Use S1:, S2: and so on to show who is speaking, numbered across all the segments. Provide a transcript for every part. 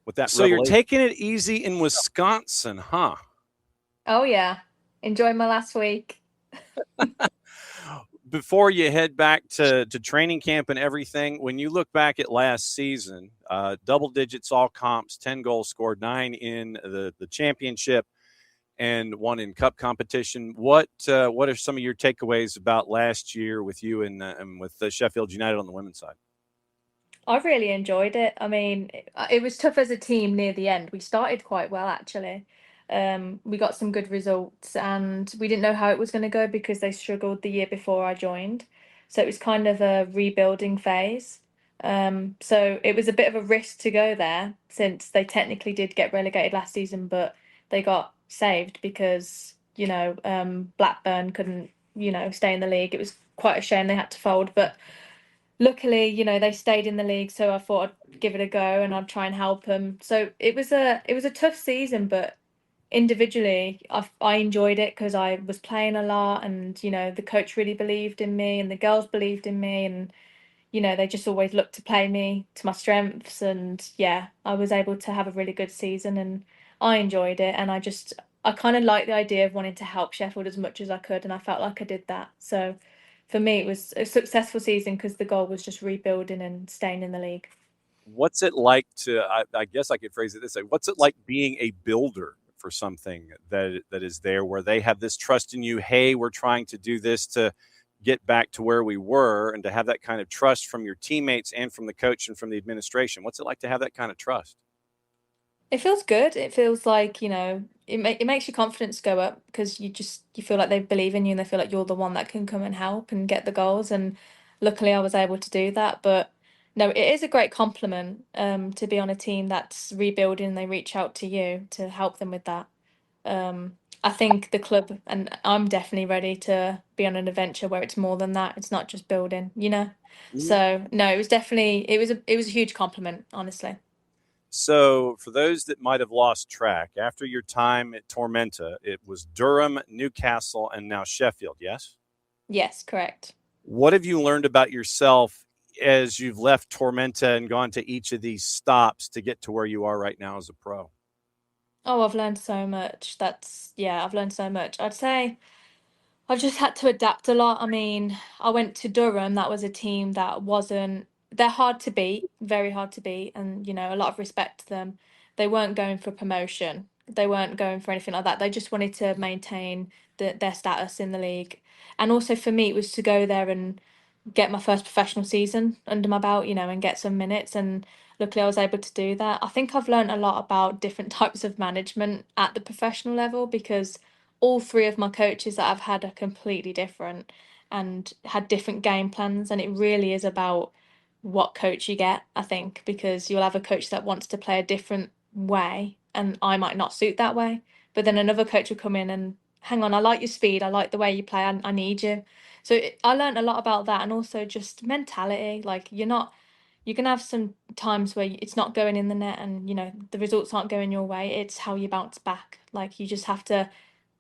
S1: with that
S2: So you're
S1: revelation.
S2: taking it easy in Wisconsin, huh?
S3: Oh yeah. Enjoy my last week.
S2: Before you head back to training camp and everything, when you look back at last season, double digits all comps, 10 goals scored, 9 in the championship, and 1 in cup competition. What are some of your takeaways about last year with you and with Sheffield United on the women's side?
S3: I really enjoyed it. I mean, it was tough as a team near the end. We started quite well, actually. We got some good results, and we didn't know how it was going to go because they struggled the year before I joined. So it was kind of a rebuilding phase. So it was a bit of a risk to go there since they technically did get relegated last season, but they got saved because, Blackburn couldn't, stay in the league. It was quite a shame they had to fold, but luckily, they stayed in the league, so I thought I'd give it a go and I'd try and help them. So it was a tough season, but individually, I enjoyed it because I was playing a lot, and the coach really believed in me, and the girls believed in me, and they just always looked to play me to my strengths, and yeah, I was able to have a really good season, and I enjoyed it, and I kind of like the idea of wanting to help Sheffield as much as I could, and I felt like I did that. So for me, it was a successful season because the goal was just rebuilding and staying in the league.
S2: What's it like to? I guess I could phrase it this way: what's it like being a builder for something that is there, where they have this trust in you? Hey, we're trying to do this to get back to where we were, and to have that kind of trust from your teammates and from the coach and from the administration. What's it like to have that kind of trust?
S3: It feels good. It feels like, it makes your confidence go up because you feel like they believe in you and they feel like you're the one that can come and help and get the goals. And luckily I was able to do that. But no, it is a great compliment to be on a team that's rebuilding and they reach out to you to help them with that. I think the club and I'm definitely ready to be on an adventure where it's more than that. It's not just building. So no, it was definitely it was a huge compliment, honestly.
S2: So, for those that might have lost track, after your time at Tormenta, it was Durham, Newcastle, and now Sheffield, yes?
S3: Yes, correct.
S2: What have you learned about yourself as you've left Tormenta and gone to each of these stops to get to where you are right now as a pro?
S3: Oh, I've learned so much. Yeah, I've learned so much. I'd say I've just had to adapt a lot. I mean, I went to Durham. That was a team that wasn't, they're hard to beat, very hard to beat, and, a lot of respect to them. They weren't going for promotion. They weren't going for anything like that. They just wanted to maintain their status in the league. And also for me, it was to go there and get my first professional season under my belt, and get some minutes. And luckily, I was able to do that. I think I've learned a lot about different types of management at the professional level because all three of my coaches that I've had are completely different and had different game plans. And it really is about what coach you get, I think, because you'll have a coach that wants to play a different way, and I might not suit that way. But then another coach will come in and hang on, I like your speed, I like the way you play, I need you. So I learned a lot about that, and also just mentality. Like you're gonna have some times where it's not going in the net, and the results aren't going your way. It's how you bounce back. Like you just have to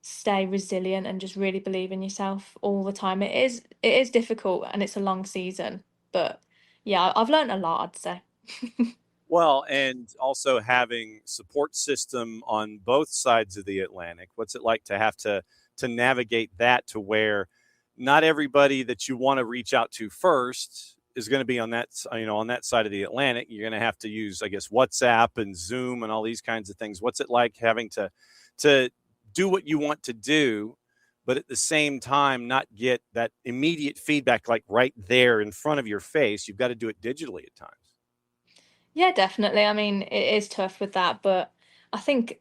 S3: stay resilient and just really believe in yourself all the time. It is difficult and it's a long season, but yeah, I've learned a lot, I'd say.
S2: Well, and also having support system on both sides of the Atlantic. What's it like to have to navigate that, to where not everybody that you want to reach out to first is going to be on that side of the Atlantic. You're going to have to use, I guess, WhatsApp and Zoom and all these kinds of things. What's it like having to do what you want to do, but at the same time not get that immediate feedback like right there in front of your face? You've got to do it digitally at times.
S3: Yeah, definitely. I mean, it is tough with that, but I think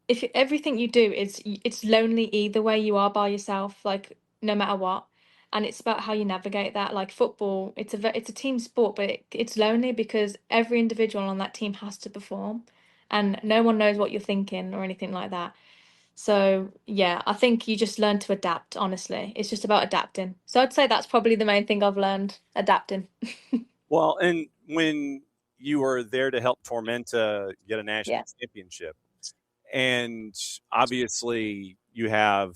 S3: if everything you do is it's lonely either way you are by yourself, like no matter what. And it's about how you navigate that. Like football, it's a team sport, but it's lonely because every individual on that team has to perform, and no one knows what you're thinking or anything like that. So yeah, I think you just learn to adapt, honestly. It's just about adapting. So I'd say that's probably the main thing I've learned, adapting.
S2: Well, and when you were there to help Tormenta get a national
S3: Yeah.
S2: championship, and obviously you have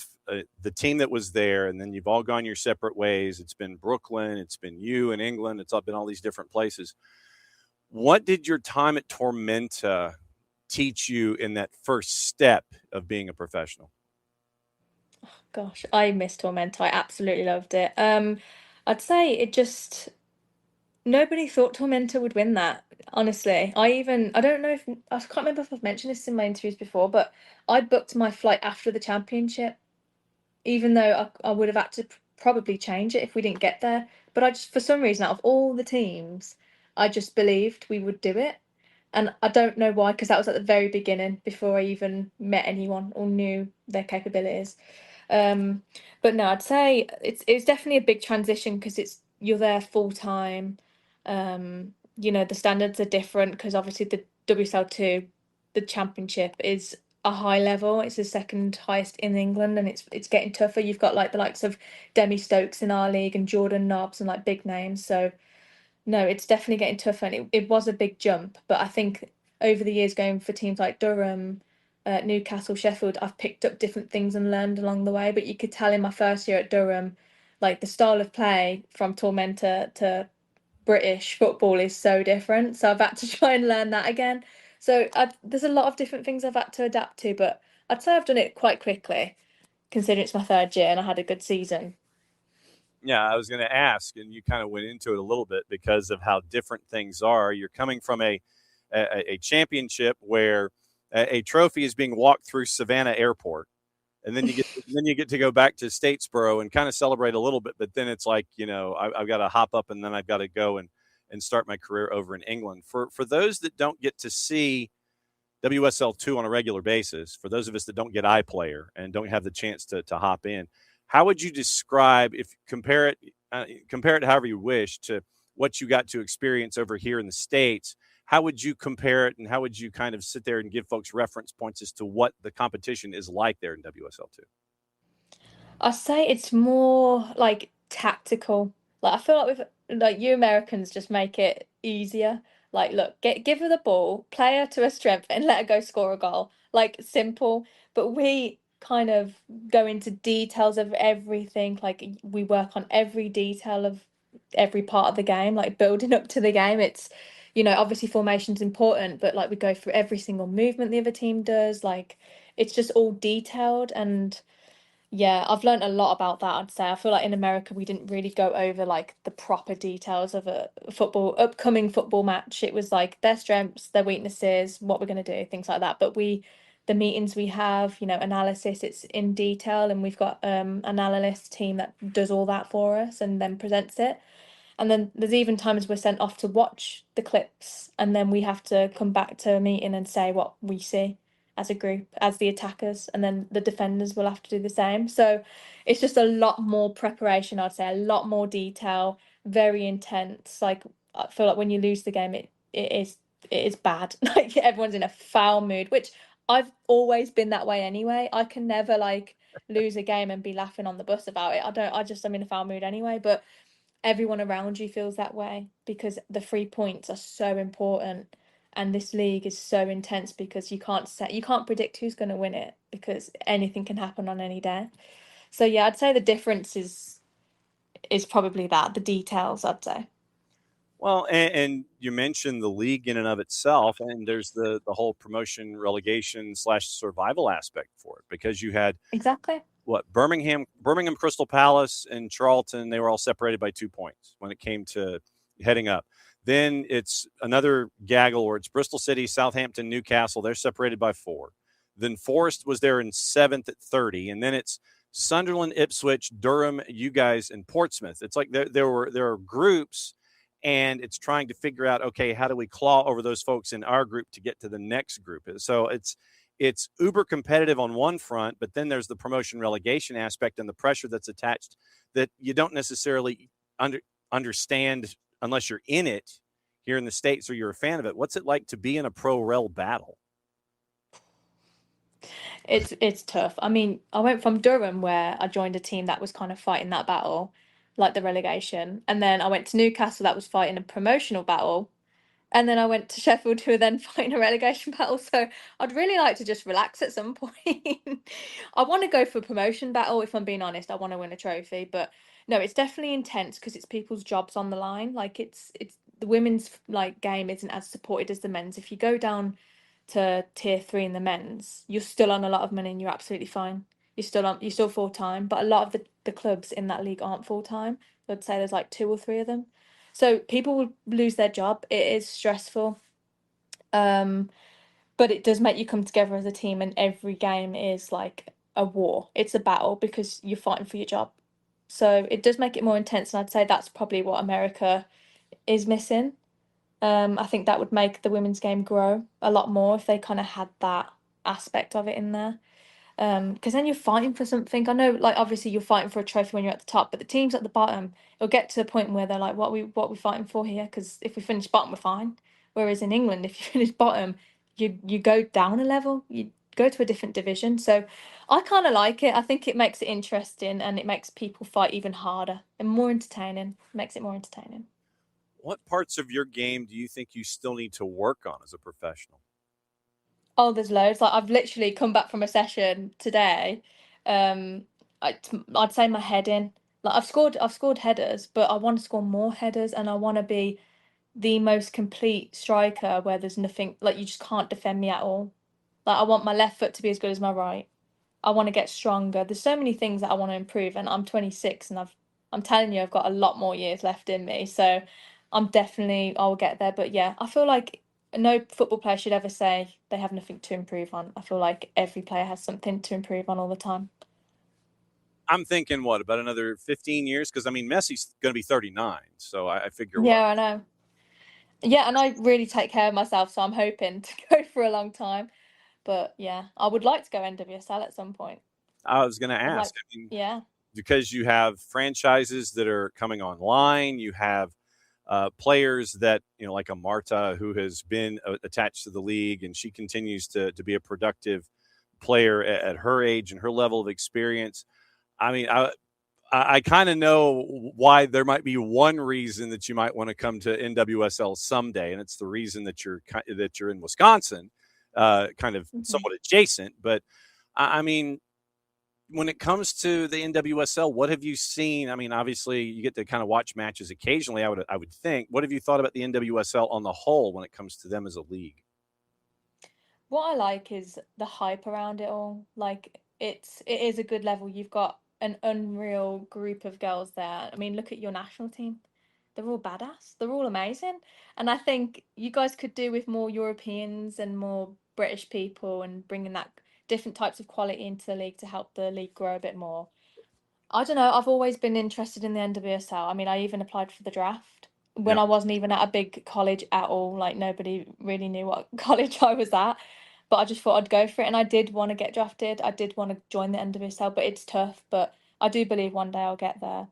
S2: the team that was there, and then you've all gone your separate ways. It's been Brooklyn, it's been you in England, it's all been all these different places. What did your time at Tormenta teach you in that first step of being a professional?
S3: Gosh, I miss Tormenta. I absolutely loved it. I'd say it just nobody thought Tormenta would win that. Honestly, I don't know if I can't remember if I've mentioned this in my interviews before, but I booked my flight after the championship, even though I would have had to probably change it if we didn't get there. But I just, for some reason, out of all the teams, I just believed we would do it. And I don't know why, because that was at the very beginning, before I even met anyone or knew their capabilities. Um, but no, I'd say it's definitely a big transition because it's you're there full time. The standards are different because obviously the WSL2, the championship is a high level. It's the second highest in England, and it's getting tougher. You've got like the likes of Demi Stokes in our league and Jordan Nobbs and like big names. So no, it's definitely getting tougher, and it was a big jump. But I think over the years, going for teams like Durham, Newcastle, Sheffield, I've picked up different things and learned along the way. But you could tell in my first year at Durham, like the style of play from Tormenta to British football is so different. So I've had to try and learn that again. So there's a lot of different things I've had to adapt to, but I'd say I've done it quite quickly, considering it's my third year and I had a good season.
S2: Yeah, I was going to ask, and you kind of went into it a little bit because of how different things are. You're coming from a championship where a trophy is being walked through Savannah Airport, and then you get to go back to Statesboro and kind of celebrate a little bit. But then it's like, I've got to hop up, and then I've got to go and start my career over in England. For those that don't get to see WSL2 on a regular basis, for those of us that don't get iPlayer and don't have the chance to hop in, how would you describe, if compare it however you wish to what you got to experience over here in the States? How would you compare it, and how would you kind of sit there and give folks reference points as to what the competition is like there in WSL2?
S3: I say it's more like tactical. Like I feel like with like you Americans just make it easier. Like look, give her the ball, play her to her strength, and let her go score a goal. Like simple. But we kind of go into details of everything. Like we work on every detail of every part of the game, like building up to the game. It's obviously formation's important, but like we go through every single movement the other team does. Like it's just all detailed and yeah, I've learned a lot about that, I'd say. I feel like in America we didn't really go over like the proper details of a upcoming football match. It was like their strengths, their weaknesses, what we're going to do, things like that. But the meetings we have, analysis, it's in detail, and we've got an analyst team that does all that for us and then presents it. And then there's even times we're sent off to watch the clips, and then we have to come back to a meeting and say what we see as a group, as the attackers, and then the defenders will have to do the same. So it's just a lot more preparation, I'd say, a lot more detail, very intense. Like I feel like when you lose the game, it is bad. Like everyone's in a foul mood, which I've always been that way anyway. I can never like lose a game and be laughing on the bus about it. I'm in a foul mood anyway, but everyone around you feels that way because the 3 points are so important and this league is so intense because you can't predict who's going to win it because anything can happen on any day. So yeah, I'd say the difference is probably that the details, I'd say.
S2: Well, and you mentioned the league in and of itself, and there's the whole promotion, relegation slash survival aspect for it, because you had
S3: Exactly.
S2: what Birmingham, Crystal Palace, and Charlton. They were all separated by 2 points when it came to heading up. Then it's another gaggle where it's Bristol City, Southampton, Newcastle. They're separated by 4. Then Forest was there in 7th at 30, and then it's Sunderland, Ipswich, Durham, you guys, and Portsmouth. It's like there are groups, and it's trying to figure out, okay, how do we claw over those folks in our group to get to the next group? So it's uber competitive on one front, but then there's the promotion relegation aspect and the pressure that's attached that you don't necessarily understand unless you're in it here in the States or you're a fan of it. What's it like to be in a pro rel battle?
S3: It's tough. I mean, I went from Durham where I joined a team that was kind of fighting that battle, like the relegation, and then I went to Newcastle that was fighting a promotional battle. And then I went to Sheffield, who were then fighting a relegation battle. So I'd really like to just relax at some point. I want to go for a promotion battle, if I'm being honest. I want to win a trophy. But no, it's definitely intense because it's people's jobs on the line. Like it's the women's like game isn't as supported as the men's. If you go down to tier three in the men's, you're still on a lot of money and you're absolutely fine. You're still full time, but a lot of the clubs in that league aren't full time. I'd say there's like two or three of them. So people will lose their job. It is stressful. Um, but it does make you come together as a team, and every game is like a war. It's a battle because you're fighting for your job. So it does make it more intense, and I'd say that's probably what America is missing. I think that would make the women's game grow a lot more if they kind of had that aspect of it in there. Because then you're fighting for something. I know, like obviously you're fighting for a trophy when you're at the top, but the teams at the bottom, it'll get to the point where they're like, what we fighting for here? Because if we finish bottom, we're fine. Whereas in England, if you finish bottom, you go down a level, you go to a different division. So I kind of like it. I think it makes it interesting and it makes people fight even harder and more entertaining. Makes it more entertaining.
S2: What parts of your game do you think you still need to work on as a professional?
S3: Oh, there's loads. Like I've literally come back from a session today. Um, I'd say my heading. Like I've scored headers, but I want to score more headers, and I want to be the most complete striker where there's nothing like you just can't defend me at all. Like I want my left foot to be as good as my right. I want to get stronger. There's so many things that I want to improve, and I'm 26, and I'm telling you, I've got a lot more years left in me. So I'll get there. But yeah, I feel like no football player should ever say they have nothing to improve on. I feel like every player has something to improve on all the time.
S2: I'm thinking what about another 15 years? Because I mean, Messi's going to be 39, so I figure what.
S3: Yeah, I know. Yeah, and I really take care of myself, so I'm hoping to go for a long time. But yeah, I would like to go NWSL at some point.
S2: I was going to
S3: I'd like,
S2: ask. I mean,
S3: yeah.
S2: because you have franchises that are coming online, you have players that like a Marta who has been attached to the league, and she continues to be a productive player at her age and her level of experience. I mean, I kind of know why there might be one reason that you might want to come to NWSL someday, and it's the reason that you're in Wisconsin, kind of
S3: Mhm.
S2: somewhat adjacent. But I mean, when it comes to the NWSL, what have you seen? I mean, obviously, you get to kind of watch matches occasionally. I would think. What have you thought about the NWSL on the whole when it comes to them as a league?
S3: What I like is the hype around it all. Like it is a good level. You've got an unreal group of girls there. I mean, look at your national team. They're all badass. They're all amazing. And I think you guys could do with more Europeans and more British people and bringing that different types of quality into the league to help the league grow a bit more. I don't know. I've always been interested in the NWSL. I mean, I even applied for the draft when
S2: Yeah.
S3: I wasn't even at a big college at all. Like nobody really knew what college I was at, but I just thought I'd go for it. And I did want to get drafted. I did want to join the NWSL, but it's tough. But I do believe one day I'll get there.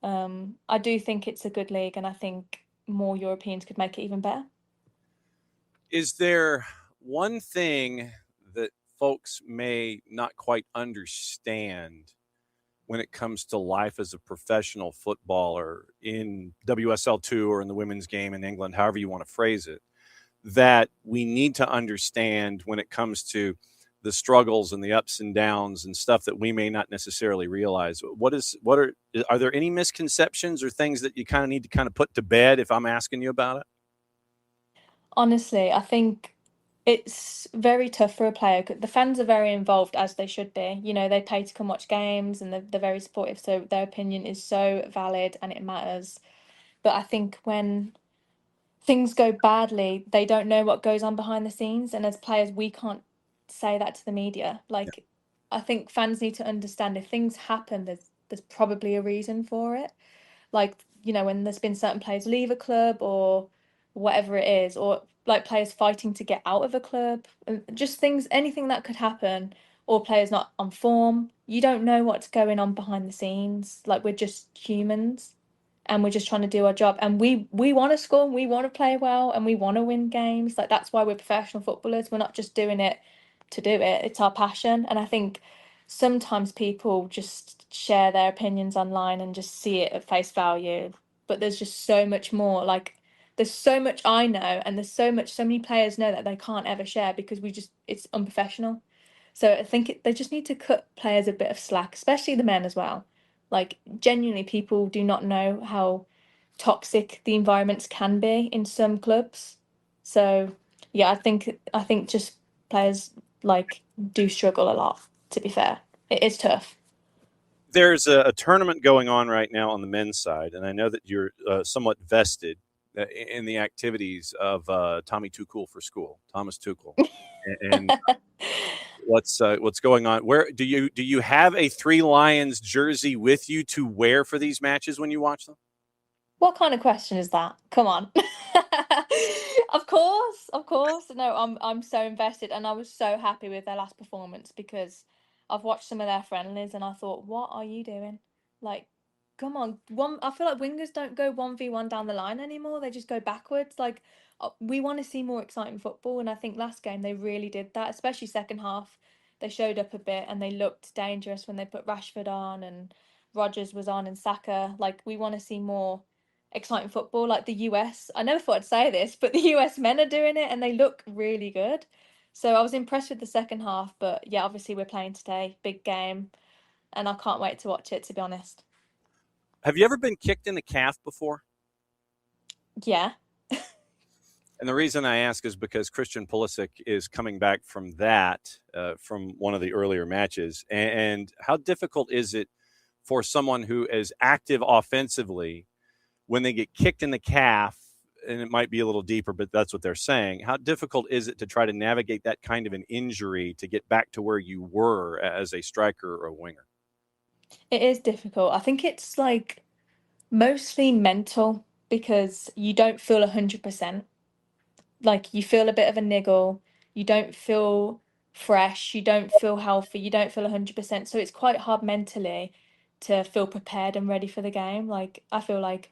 S3: I do think it's a good league, and I think more Europeans could make it even better.
S2: Is there one thing that folks may not quite understand when it comes to life as a professional footballer in WSL2 or in the women's game in England, however you want to phrase it, that we need to understand when it comes to the struggles and the ups and downs and stuff that we may not necessarily realize? Are there any misconceptions or things that you kind of need to kind of put to bed if I'm asking you about it?
S3: Honestly, I think it's very tough for a player. The fans are very involved as they should be. You know, they pay to come watch games and they're very supportive, so their opinion is so valid and it matters. But I think when things go badly, they don't know what goes on behind the scenes. And as players, we can't say that to the media.
S2: Yeah.
S3: Like, I think fans need to understand if things happen, there's probably a reason for it. Like, you know, when there's been certain players leave a club or whatever it is, or like players fighting to get out of a club, and just things, anything that could happen, or players not on form. You don't know what's going on behind the scenes. Like, we're just humans and we're just trying to do our job, and we want to score, and we want to play well, and we want to win games. Like that's why we're professional footballers. We're not just doing it to do it. It's our passion. And I think sometimes people just share their opinions online and just see it at face value, but there's just so much more. Like there's so much I know, and there's so many players know that they can't ever share because it's unprofessional. So I think they just need to cut players a bit of slack, especially the men as well. Like genuinely, people do not know how toxic the environments can be in some clubs. So yeah, I think just players like do struggle a lot. To be fair, it is tough.
S2: There's a tournament going on right now on the men's side, and I know that you're somewhat vested in the activities of Tommy Too Cool for School, Thomas Tuchel, and what's going on. Where do you have a Three Lions jersey with you to wear for these matches when you watch them?
S3: What kind of question is that? Come on. Of course, of course. No, I'm so invested, and I was so happy with their last performance because I've watched some of their friendlies and I thought, what are you doing? Like, come on. I feel like wingers don't go 1v1 down the line anymore. They just go backwards. Like, we want to see more exciting football, and I think last game they really did that, especially second half. They showed up a bit and they looked dangerous when they put Rashford on and Rodgers was on and Saka. Like, we want to see more exciting football like the US. I never thought I'd say this, but the US men are doing it and they look really good. So I was impressed with the second half, but yeah, obviously we're playing today, big game, and I can't wait to watch it, to be honest.
S2: Have you ever been kicked in the calf before?
S3: Yeah.
S2: And the reason I ask is because Christian Pulisic is coming back from that, from one of the earlier matches. And how difficult is it for someone who is active offensively when they get kicked in the calf? And it might be a little deeper, but that's what they're saying. How difficult is it to try to navigate that kind of an injury to get back to where you were as a striker or a winger?
S3: It is difficult. I think it's like mostly mental because you don't feel 100%. Like you feel a bit of a niggle, you don't feel fresh, you don't feel healthy, you don't feel 100%. So it's quite hard mentally to feel prepared and ready for the game. Like I feel like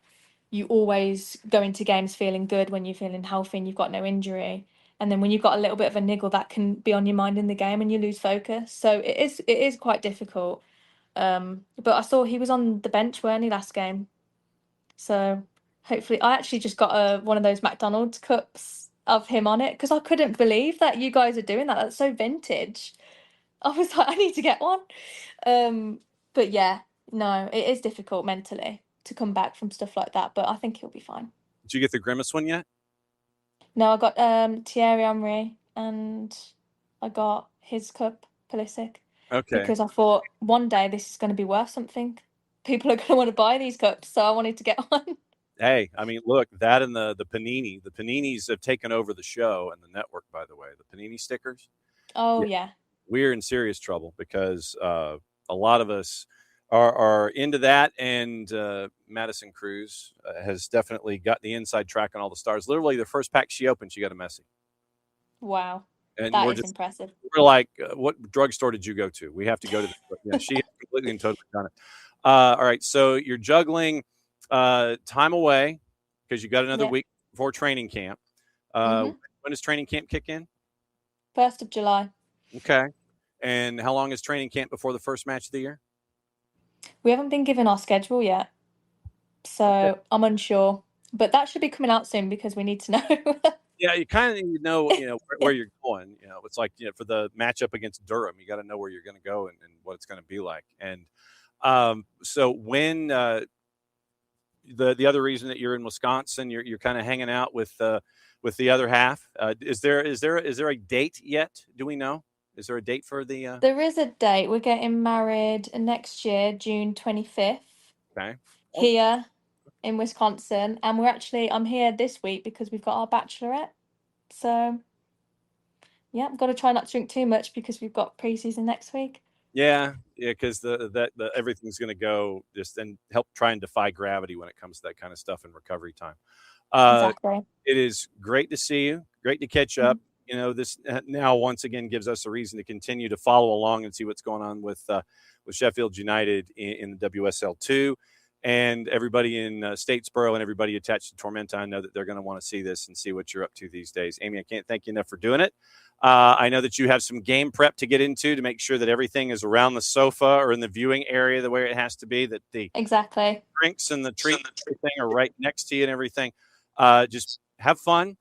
S3: you always go into games feeling good when you're feeling healthy and you've got no injury. And then when you've got a little bit of a niggle, that can be on your mind in the game and you lose focus. So it is quite difficult. But I saw he was on the bench, weren't he, last game? So hopefully, I actually just got one of those McDonald's cups of him on it because I couldn't believe that you guys are doing that. That's so vintage. I was like, I need to get one. Um, but yeah, no, it is difficult mentally to come back from stuff like that, but I think he'll be fine.
S2: Did you get the Grimace one yet?
S3: No, I got Thierry Henry and I got his cup, Pulisic,
S2: Okay.
S3: because I thought one day this is going to be worth something. People are going to want to buy these cups, so I wanted to get one.
S2: Hey, I mean, look, that and the panini. The paninis have taken over the show and the network, by the way. The panini stickers.
S3: Oh
S2: Yeah,
S3: yeah.
S2: we're in serious trouble because a lot of us are into that. And Madison Cruz has definitely got the inside track on all the stars. Literally, the first pack she opened, she got a Messi.
S3: Wow.
S2: And
S3: That is impressive.
S2: we're like, what drugstore did you go to? We have to go to this. Yeah, she has completely and totally done it. All right, so you're juggling time away because you got another
S3: Yeah.
S2: week before training camp. Uh,
S3: Mm-hmm.
S2: when does training camp kick in?
S3: 1st of July.
S2: Okay. And how long is training camp before the first match of the year?
S3: We haven't been given our schedule yet,
S2: Okay.
S3: so I'm unsure. But that should be coming out soon because we need to know.
S2: Yeah, you kind of need to know, where you're going. It's like, for the matchup against Durham, you got to know where you're going to go and what it's going to be like. And so when the other reason that you're in Wisconsin, you're kind of hanging out with the other half. Is there a date yet? Do we know? Is there a date for the?
S3: There is a date. We're getting married next year, June 25th,
S2: Okay. Oh,
S3: here in Wisconsin. And I'm here this week because we've got our bachelorette. So, yeah, I've got to try not to drink too much because we've got preseason next week.
S2: yeah, because the everything's going to go just and help try and defy gravity when it comes to that kind of stuff in recovery time. Uh,
S3: Exactly.
S2: it is great to see you. Great to catch up.
S3: Mhm.
S2: This now once again gives us a reason to continue to follow along and see what's going on with Sheffield United in the WSL-2, and everybody in Statesboro and everybody attached to Tormenta. I know that they're going to want to see this and see what you're up to these days. Amy, I can't thank you enough for doing it. I know that you have some game prep to get into to make sure that everything is around the sofa or in the viewing area the way it has to be, that the
S3: Exactly.
S2: drinks and the treats and everything are right next to you and everything. Just have fun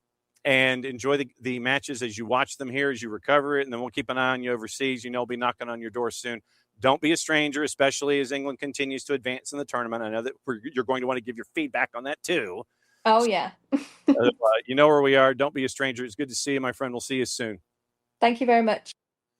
S2: and enjoy the matches as you watch them here, as you recover it, and then we'll keep an eye on you overseas. We'll be knocking on your door soon. Don't be a stranger, especially as England continues to advance in the tournament. I know that you're going to want to give your feedback on that too.
S3: Oh, yeah.
S2: You know where we are. Don't be a stranger. It's good to see you, my friend. We'll see you soon.
S3: Thank you very much.